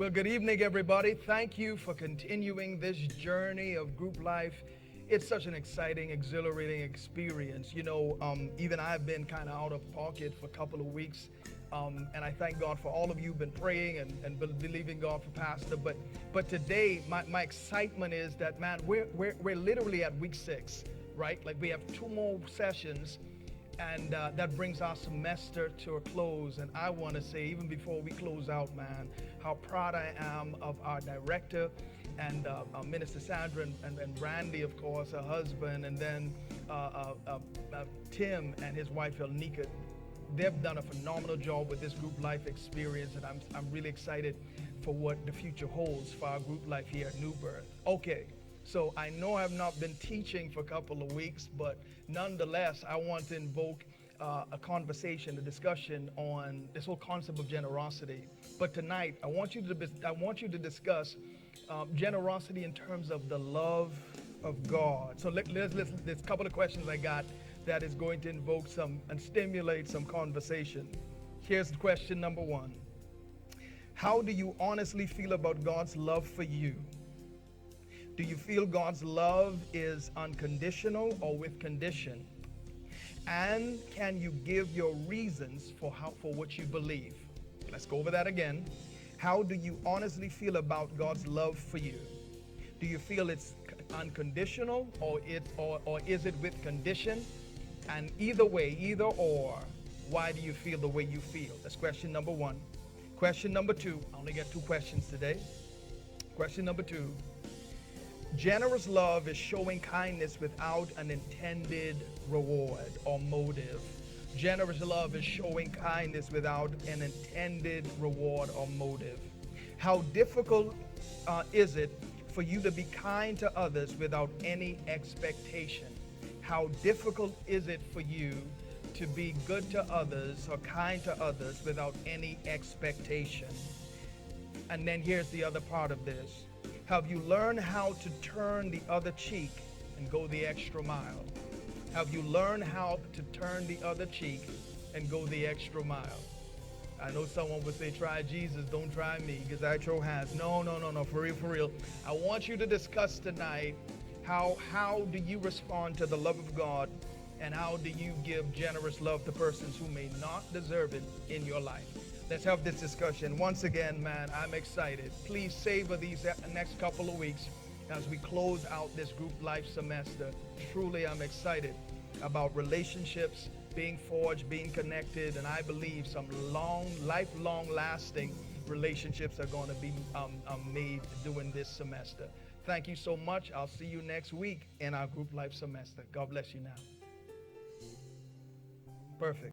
Well, good evening, everybody. Thank you for continuing this journey of group life. It's such an exciting, exhilarating experience. Even I've been kind of out of pocket for a couple of weeks, and I thank God for all of you who've been praying and believing God for Pastor. But today, my excitement is that, man, we're literally at week 6, right? Like we have 2 more sessions, and that brings our semester to a close. And I want to say, even before we close out, man, how proud I am of our director and Minister Sandra and Randy, of course, her husband, and then Tim and his wife Elnika. They've done a phenomenal job with this group life experience, and I'm really excited for what the future holds for our group life here at New Birth. Okay, so I know I've not been teaching for a couple of weeks, but nonetheless, I want to invoke a conversation, a discussion on this whole concept of generosity. But tonight, I want you to discuss generosity in terms of the love of God. So there's a couple of questions I got that is going to invoke some and stimulate some conversation. Here's question number 1. How do you honestly feel about God's love for you? Do you feel God's love is unconditional or with condition? And can you give your reasons for what you believe? Let's go over that again. How do you honestly feel about God's love for you? Do you feel it's unconditional or is it with condition? And either way, either or, why do you feel the way you feel? That's question number 1. Question number 2, I only get 2 questions today. Question number 2. Generous love is showing kindness without an intended reward or motive. Generous love is showing kindness without an intended reward or motive. How difficult is it for you to be kind to others without any expectation? How difficult is it for you to be good to others or kind to others without any expectation? And then here's the other part of this. Have you learned how to turn the other cheek and go the extra mile? Have you learned how to turn the other cheek and go the extra mile? I know someone would say, try Jesus, don't try me, because I throw hands. No, for real. I want you to discuss tonight how do you respond to the love of God, and how do you give generous love to persons who may not deserve it in your life? Let's have this discussion. Once again, man, I'm excited. Please savor these next couple of weeks as we close out this group life semester. Truly, I'm excited about relationships being forged, being connected, and I believe some lifelong lasting relationships are going to be made during this semester. Thank you so much. I'll see you next week in our group life semester. God bless you now. Perfect.